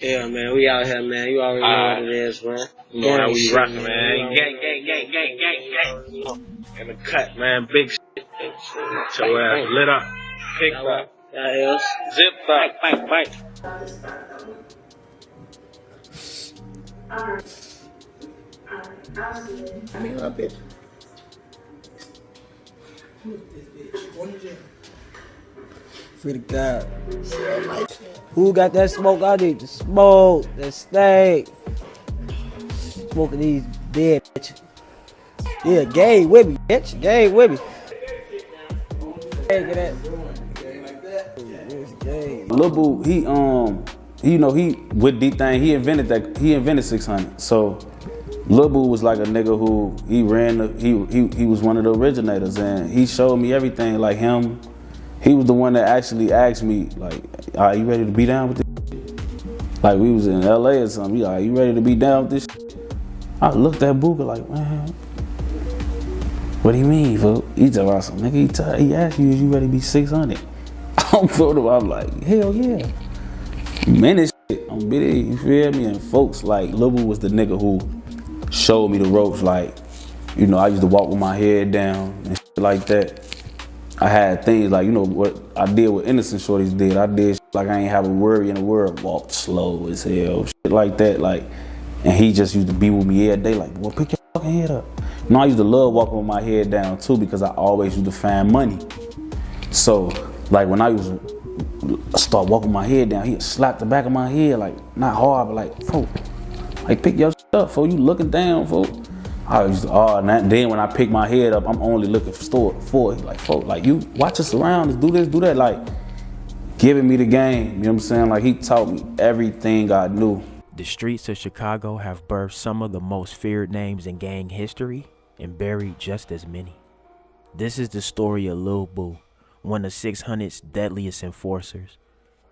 Yeah, man, we out here, man. You already know what it is, man. You know how we rockin', man. Gang. In the cut, man. Big shit. So, lit up. Picked up. That is. Zipped up. Bite. I mean, a bitch. Free to God. Who got that smoke? I need to smoke. That steak. Smoking these dead bitches. Yeah, gang with me, bitch. Gang with me. Hey, get that. Lil Boo, he with D-Thing, he invented 600. So Lil Boo was like a nigga who he was one of the originators, and he showed me everything. Like him, he was the one that actually asked me, like, "Are you ready to be down with this?" Like we was in LA or something. He like, "You ready to be down with this?" I looked at Booker like, man, what do you mean, fool? He talking about some nigga. He asked you, "Is you ready to be 600?" I'm like, hell yeah. Man, this shit, I'm bitty, you feel me? And folks like Lil Boo was the nigga who showed me the ropes. Like, you know, I used to walk with my head down and shit like that. I had things like, you know, what I did what innocent shorties did. I did shit like I ain't have a worry in the world. Walked slow as hell, shit like that. Like, and he just used to be with me every day. Like, boy, pick your fucking head up. You know, I used to love walking with my head down too because I always used to find money. So, like when I used to start walking my head down, he'd slap the back of my head, like not hard, but like, folk, like pick your shit up, folk. You looking down, folk. I used to, then when I pick my head up, I'm only looking for it. Like, folk, like you watch us around, do this, do that, like giving me the game. You know what I'm saying? Like he taught me everything I knew. The streets of Chicago have birthed some of the most feared names in gang history and buried just as many. This is the story of Lil Boo, one of 600's deadliest enforcers,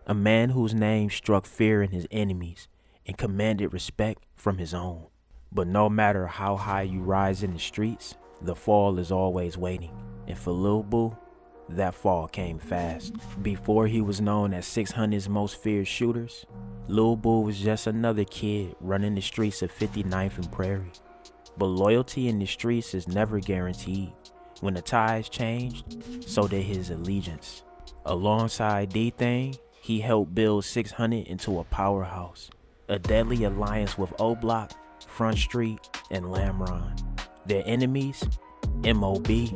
a man whose name struck fear in his enemies and commanded respect from his own. But no matter how high you rise in the streets, the fall is always waiting. And for Lil Boo, that fall came fast. Before he was known as 600's most feared shooters, Lil Boo was just another kid running the streets of 59th and Prairie. But loyalty in the streets is never guaranteed. When the tides changed, so did his allegiance. Alongside D-Thing, he helped build 600 into a powerhouse, a deadly alliance with O-Block, Front Street, and Lamron. Their enemies, M.O.B.,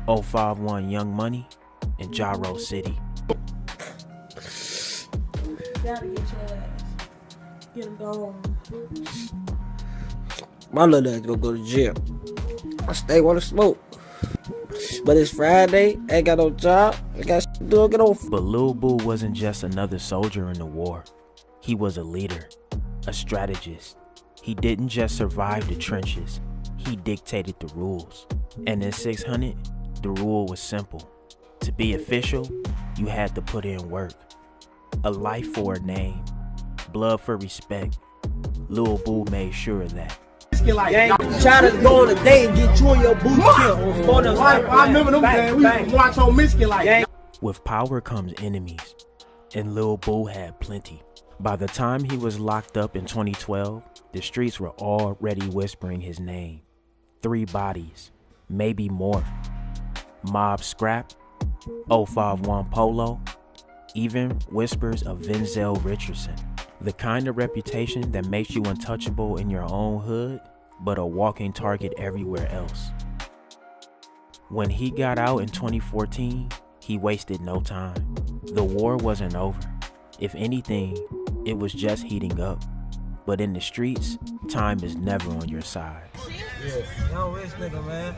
051 Young Money, and Gyro City. Gotta get your ass. Get him going. My little ass go to jail. I stay want to smoke. But it's Friday, ain't got no job, I got shit to do, get on. But Lil Boo wasn't just another soldier in the war. He was a leader, a strategist. He didn't just survive the trenches, he dictated the rules. And in 600, the rule was simple. To be official, you had to put in work. A life for a name, blood for respect. Lil Boo made sure of that. Gang, try to go on a date and get you and your boo killed on photos. I remember them days. We used to watch on Michigan like. With power comes enemies, and Lil Boo had plenty. By the time he was locked up in 2012, the streets were already whispering his name. 3 bodies, maybe more. Mob Scrap, 051 Polo, even whispers of Vinzel Richardson. The kind of reputation that makes you untouchable in your own hood, but a walking target everywhere else. When he got out in 2014, he wasted no time. The war wasn't over. If anything, it was just heating up. But in the streets, time is never on your side. Yeah, yo, rich nigga, man.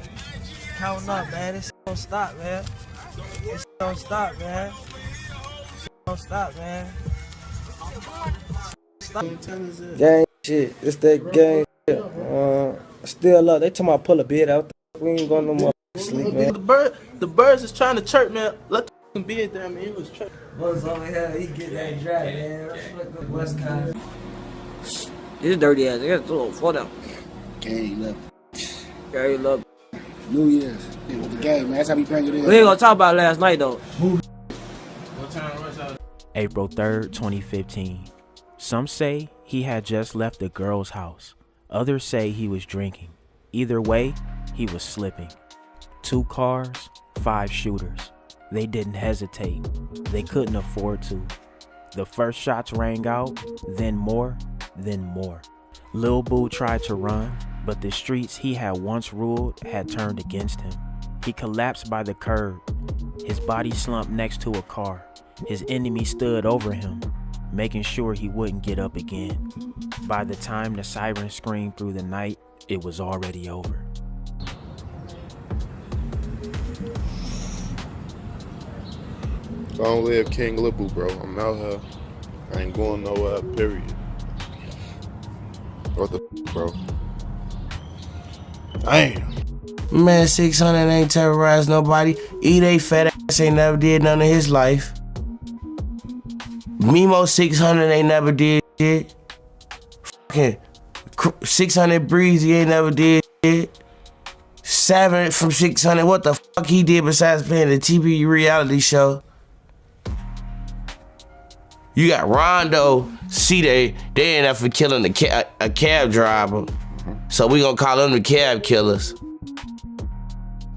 Counting up, man. This don't stop, man. This don't stop, man. Don't stop, man. Stop. Gang shit. It's that gang shit. Still up. They told me I pull a bid out. We ain't going no more sleep, man. The birds is trying to chirp, man. Let the bid there, man. It was chirp. Buzz over here, he get that dry, man. Let's look West Coast. This dirty ass. I got to throw for them. Gang love. Gang love. New Year's. With the game, man. That's how we bring it in. We ain't gonna talk about last night, though. April 3rd, 2015. Some say he had just left the girl's house. Others say he was drinking. Either way, he was slipping. 2 cars, 5 shooters. They didn't hesitate. They couldn't afford to. The first shots rang out, then more, then more. Lil Boo tried to run, but the streets he had once ruled had turned against him. He collapsed by the curb. His body slumped next to a car. His enemy stood over him, making sure he wouldn't get up again. By the time the siren screamed through the night, it was already over. Long live King Lil Boo, bro. I'm out here. I ain't going nowhere, period. What the bro? Damn. Man, 600 ain't terrorized nobody. They fat ass ain't never did none of his life. Mimo 600 ain't never did shit. Fucking 600 Breezy ain't never did shit. 7 from 600, what the fuck he did besides playing the TV reality show? You got Rondo. See, they ain't up for killing a cab driver. So we gonna call them the cab killers.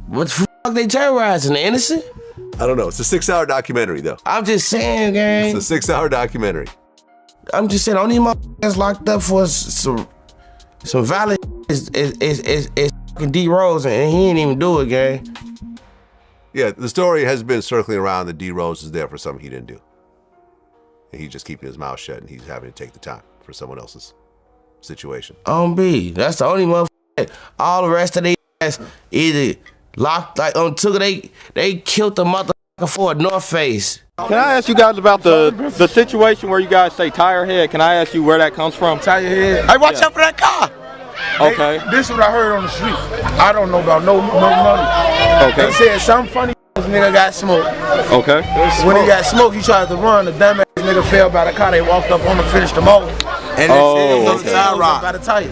What the fuck they terrorizing? The innocent? I don't know. It's a 6-hour documentary, though. I'm just saying, gang. It's a 6-hour documentary. I'm just saying, only motherfuckers locked up for some valid is fucking D Rose, and he ain't even do it, gang. Yeah, the story has been circling around that D Rose is there for something he didn't do. And he's just keeping his mouth shut, and he's having to take the time for someone else's situation. On B, that's the only motherfucker. All the rest of they ass either locked, like on took they killed the motherfucker for a North Face. Can I ask you guys about the situation where you guys say tire head? Can I ask you where that comes from? Tire head. Hey, watch out for that car. Okay. Hey, this is what I heard on the street. I don't know about no money. Okay. They said some funny nigga got smoked. Okay. When he got smoked, he tried to run. The dumbass nigga fell by the car. They walked up on him, finished him off. And okay. was by the tire.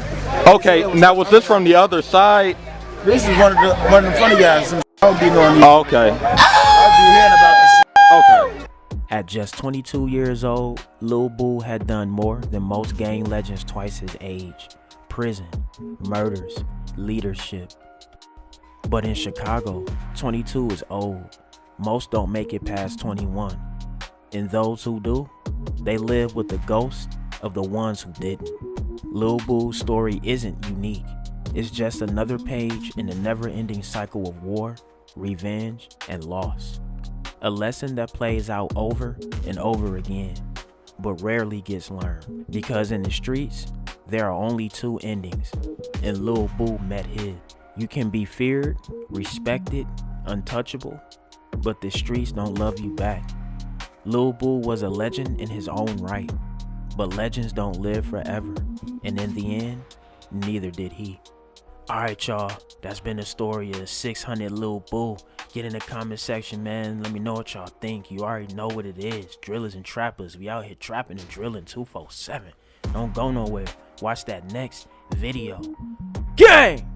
Okay. Now was this from the other side? This is one of the funny guys. I don't be knowing these. Okay. I be hearing about this. Okay. At just 22 years old, Lil Boo had done more than most gang legends twice his age. Prison, murders, leadership. But in Chicago, 22 is old. Most don't make it past 21. And those who do, they live with the ghost of the ones who didn't. Lil Boo's story isn't unique. It's just another page in the never-ending cycle of war, revenge, and loss. A lesson that plays out over and over again, but rarely gets learned. Because in the streets, there are only 2 endings, and Lil Boo met his. You can be feared, respected, untouchable, but the streets don't love you back. Lil Boo was a legend in his own right, but legends don't live forever, and in the end, neither did he. Alright y'all, that's been the story of 600 Lil Boo. Get in the comment section, man. Let me know what y'all think. You already know what it is. Drillers and trappers. We out here trapping and drilling 247. Don't go nowhere. Watch that next video. Gang!